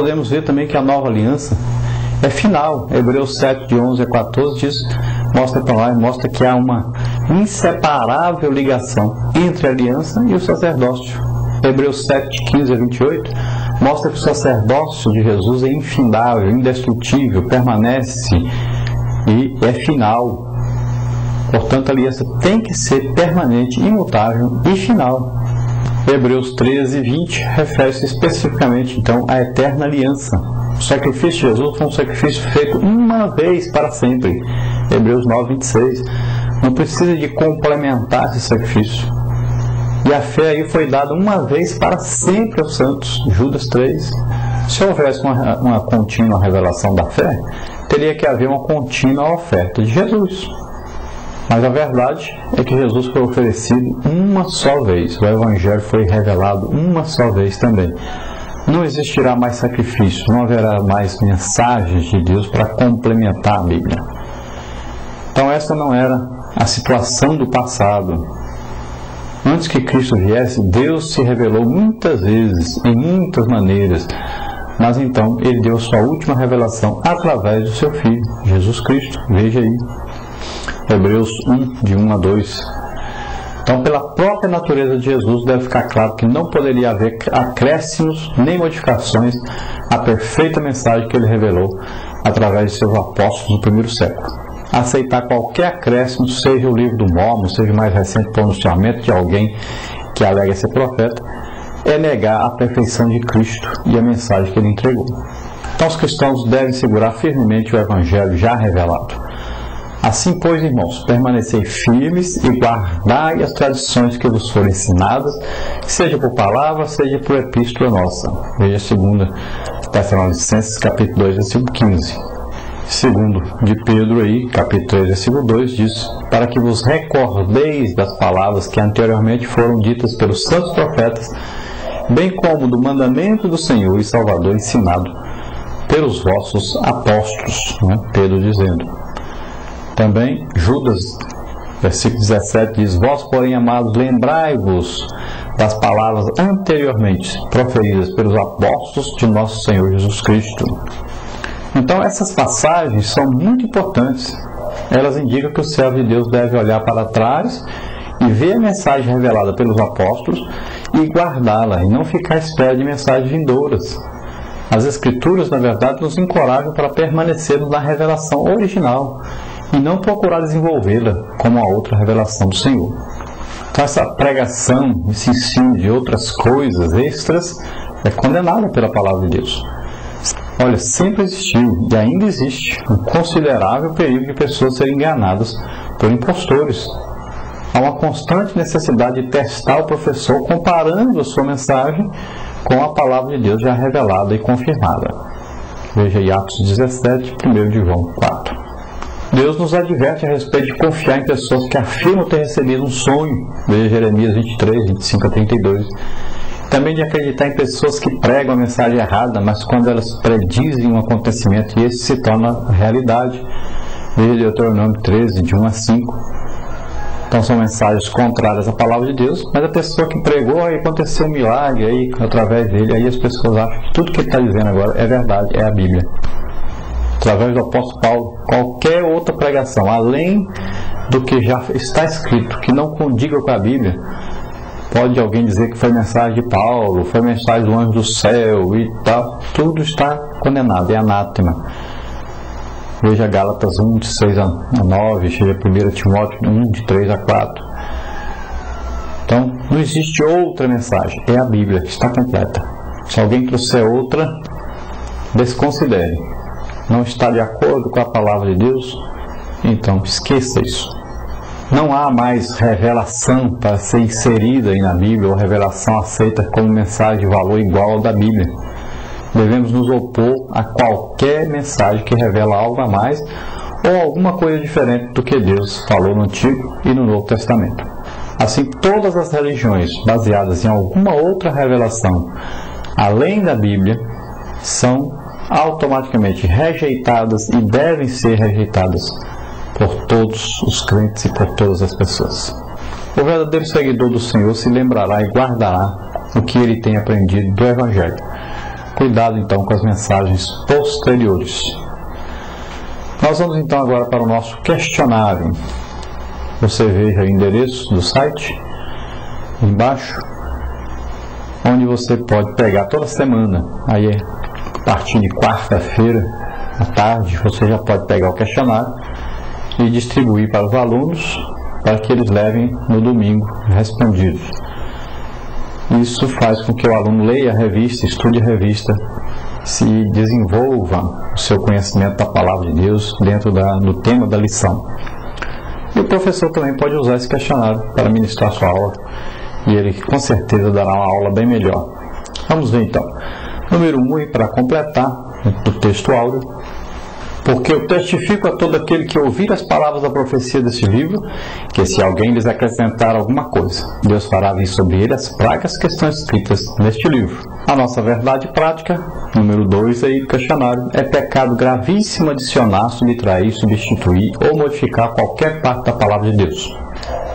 Podemos ver também que a nova aliança é final. Hebreus 7, de 11 a 14 diz, mostra que há uma inseparável ligação entre a aliança e o sacerdócio. Hebreus 7, 15 a 28 mostra que o sacerdócio de Jesus é infindável, indestrutível, permanece e é final. Portanto, a aliança tem que ser permanente, imutável e final. Hebreus 13, 20 refere-se especificamente, então, à eterna aliança. O sacrifício de Jesus foi um sacrifício feito uma vez para sempre. Hebreus 9, 26. Não precisa de complementar esse sacrifício. E a fé aí foi dada uma vez para sempre aos santos. Judas 3. Se houvesse uma contínua revelação da fé, teria que haver uma contínua oferta de Jesus. Mas a verdade é que Jesus foi oferecido uma só vez. O Evangelho foi revelado uma só vez também. Não existirá mais sacrifício, não haverá mais mensagens de Deus para complementar a Bíblia. Então essa não era a situação do passado. Antes que Cristo viesse, Deus se revelou muitas vezes, em muitas maneiras. Mas então Ele deu sua última revelação através do seu Filho, Jesus Cristo. Veja aí. Hebreus 1, de 1 a 2. Então, pela própria natureza de Jesus, deve ficar claro que não poderia haver acréscimos nem modificações à perfeita mensagem que ele revelou através de seus apóstolos no primeiro século. Aceitar qualquer acréscimo, seja o livro do Mórmon, seja o mais recente pronunciamento de alguém que alega ser profeta, é negar a perfeição de Cristo e a mensagem que ele entregou. Então, os cristãos devem segurar firmemente o Evangelho já revelado. Assim, pois, irmãos, permanecei firmes e guardai as tradições que vos foram ensinadas, seja por palavra, seja por epístola nossa. Veja 2 Tessalonicenses, capítulo 2, versículo 15. Segundo de Pedro aí, capítulo 3, versículo 2, diz, para que vos recordeis das palavras que anteriormente foram ditas pelos santos profetas, bem como do mandamento do Senhor e Salvador ensinado pelos vossos apóstolos, Pedro dizendo. Também Judas, versículo 17, diz, vós, porém, amados, lembrai-vos das palavras anteriormente proferidas pelos apóstolos de nosso Senhor Jesus Cristo. Então, essas passagens são muito importantes. Elas indicam que o servo de Deus deve olhar para trás e ver a mensagem revelada pelos apóstolos e guardá-la, e não ficar à espera de mensagens vindouras. As Escrituras, na verdade, nos encorajam para permanecermos na revelação original e não procurar desenvolvê-la como a outra revelação do Senhor. Então, essa pregação, esse ensino de outras coisas extras é condenada pela palavra de Deus. Olha, sempre existiu e ainda existe um considerável perigo de pessoas serem enganadas por impostores. Há uma constante necessidade de testar o professor comparando a sua mensagem com a palavra de Deus já revelada e confirmada. Veja aí Atos 17, 1 de João 4. Deus nos adverte a respeito de confiar em pessoas que afirmam ter recebido um sonho. Veja Jeremias 23, 25 a 32. Também de acreditar em pessoas que pregam a mensagem errada, mas quando elas predizem um acontecimento e esse se torna realidade. Veja Deuteronômio 13, de 1 a 5. Então são mensagens contrárias à palavra de Deus, mas a pessoa que pregou, aí aconteceu um milagre aí, através dele, aí as pessoas acham que tudo que ele está dizendo agora é verdade, é a Bíblia. Através do apóstolo Paulo, qualquer outra pregação, além do que já está escrito, que não condiga com a Bíblia, pode alguém dizer que foi mensagem de Paulo, foi mensagem do anjo do céu e tal, tudo está condenado, é anátema. Veja Gálatas 1, de 6 a 9, veja 1 Timóteo 1, de 3 a 4. Então, não existe outra mensagem, é a Bíblia, que está completa. Se alguém trouxer outra, desconsidere. Não está de acordo com a palavra de Deus, então esqueça isso. Não há mais revelação para ser inserida aí na Bíblia, ou revelação aceita como mensagem de valor igual ao da Bíblia. Devemos nos opor a qualquer mensagem que revela algo a mais ou alguma coisa diferente do que Deus falou no Antigo e no Novo Testamento. Assim, todas as religiões baseadas em alguma outra revelação além da Bíblia são automaticamente rejeitadas e devem ser rejeitadas por todos os crentes e por todas as pessoas. O verdadeiro seguidor do Senhor se lembrará e guardará o que ele tem aprendido do Evangelho. Cuidado então com as mensagens posteriores. Nós vamos então agora para o nosso questionário. Você veja o endereço do site embaixo, onde você pode pegar toda semana, aí a partir de quarta-feira à tarde, você já pode pegar o questionário e distribuir para os alunos, para que eles levem no domingo respondidos. Isso faz com que o aluno leia a revista, estude a revista, se desenvolva o seu conhecimento da Palavra de Deus dentro do tema da lição. E o professor também pode usar esse questionário para ministrar sua aula, e ele com certeza dará uma aula bem melhor. Vamos ver então. Número 1, e para completar o texto áudio: porque eu testifico a todo aquele que ouvir as palavras da profecia deste livro, que se alguém lhes acrescentar alguma coisa, Deus fará vir sobre ele as pragas que estão escritas neste livro. A nossa verdade prática, número 2 aí do questionário: é pecado gravíssimo adicionar, subtrair, substituir ou modificar qualquer parte da palavra de Deus.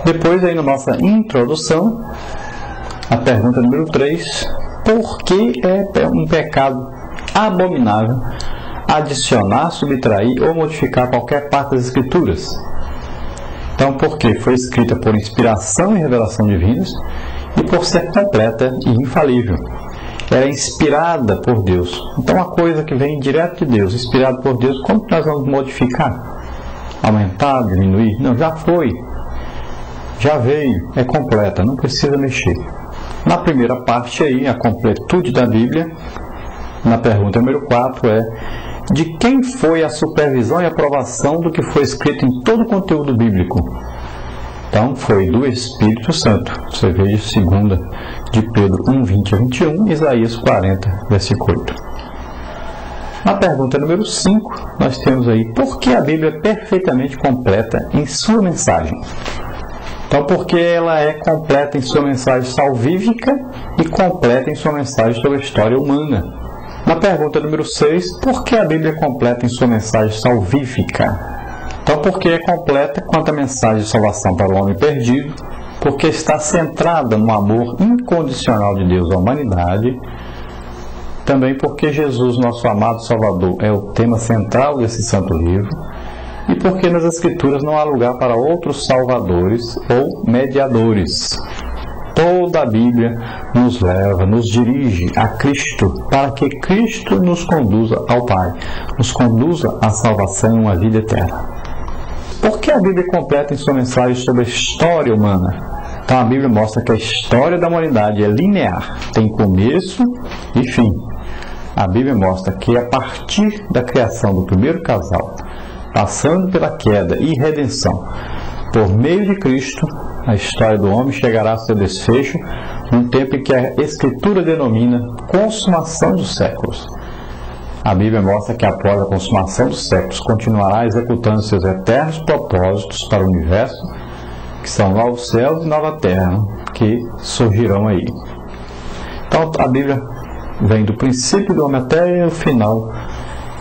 Depois aí na nossa introdução, a pergunta número 3: por que é um pecado abominável adicionar, subtrair ou modificar qualquer parte das Escrituras? Então, porque foi escrita por inspiração e revelação divinas e por ser completa e infalível. Ela é inspirada por Deus. Então, uma coisa que vem direto de Deus, inspirada por Deus, como nós vamos modificar? Aumentar, diminuir? Não, já foi. Já veio, é completa, não precisa mexer. Na primeira parte aí, a completude da Bíblia, na pergunta número 4 é: de quem foi a supervisão e aprovação do que foi escrito em todo o conteúdo bíblico? Então, foi do Espírito Santo. Você veja 2 de Pedro 1, 20 a 21, Isaías 40, versículo 8. Na pergunta número 5, nós temos aí: por que a Bíblia é perfeitamente completa em sua mensagem? Então, porque ela é completa em sua mensagem salvífica e completa em sua mensagem sobre a história humana. Na pergunta número 6, por que a Bíblia é completa em sua mensagem salvífica? Então, porque é completa quanto à mensagem de salvação para o homem perdido, porque está centrada no amor incondicional de Deus à humanidade, também porque Jesus, nosso amado Salvador, é o tema central desse santo livro, e porque nas Escrituras não há lugar para outros salvadores ou mediadores. Toda a Bíblia nos leva, nos dirige a Cristo, para que Cristo nos conduza ao Pai, nos conduza à salvação, à vida eterna. Por que a Bíblia é completa em sua mensagem sobre a história humana? Então a Bíblia mostra que a história da humanidade é linear, tem começo e fim. A Bíblia mostra que a partir da criação do primeiro casal, passando pela queda e redenção, por meio de Cristo, a história do homem chegará a seu desfecho num tempo em que a Escritura denomina consumação dos séculos. A Bíblia mostra que após a consumação dos séculos continuará executando seus eternos propósitos para o universo, que são novos céus e nova terra, que surgirão aí. Então a Bíblia vem do princípio do homem até o final,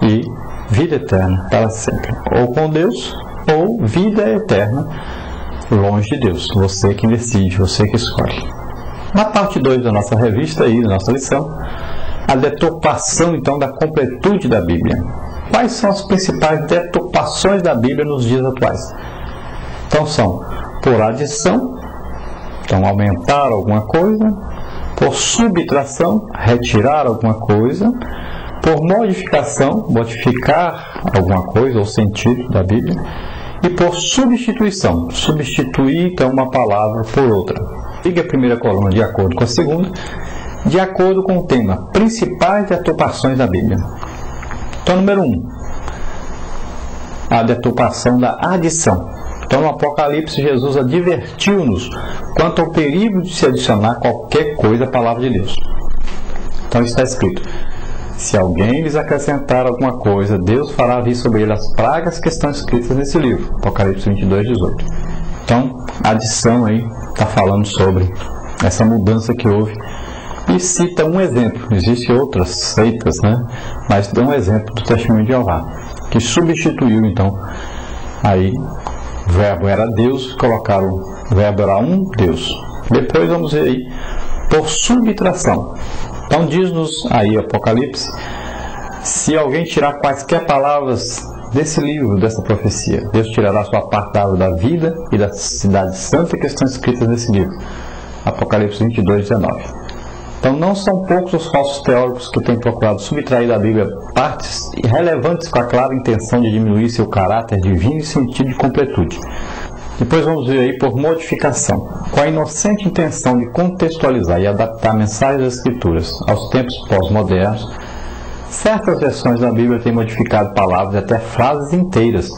e vida eterna para sempre, ou com Deus, ou vida eterna longe de Deus. Você que decide, você que escolhe. Na parte 2 da nossa revista, aí, da nossa lição, a deturpação então da completude da Bíblia. Quais são as principais deturpações da Bíblia nos dias atuais? Então são por adição, então aumentar alguma coisa; por subtração, retirar alguma coisa; por modificação, modificar alguma coisa ou sentido da Bíblia; e por substituição, substituir então uma palavra por outra. Liga a primeira coluna de acordo com a segunda, de acordo com o tema principais deturpações da Bíblia. Então, número 1, a deturpação da adição. Então, no Apocalipse, Jesus advertiu-nos quanto ao perigo de se adicionar qualquer coisa à palavra de Deus. Então, está escrito: se alguém lhes acrescentar alguma coisa, Deus fará vir sobre ele as pragas que estão escritas nesse livro. Apocalipse 22, 18. Então, a adição aí está falando sobre essa mudança que houve. E cita um exemplo. Existem outras seitas, né? Mas dá um exemplo do Testemunho de Jeová, que substituiu, então, aí, o verbo era Deus, colocaram o verbo era um Deus. Depois vamos ver aí, por subtração. Então diz-nos aí Apocalipse, se alguém tirar quaisquer palavras desse livro, dessa profecia, Deus tirará sua parte da árvore da vida e da cidade santa que estão escritas nesse livro. Apocalipse 22, 19. Então não são poucos os falsos teólogos que têm procurado subtrair da Bíblia partes irrelevantes com a clara intenção de diminuir seu caráter divino e sentido de completude. Depois vamos ver aí por modificação, com a inocente intenção de contextualizar e adaptar mensagens das Escrituras aos tempos pós-modernos. Certas versões da Bíblia têm modificado palavras e até frases inteiras,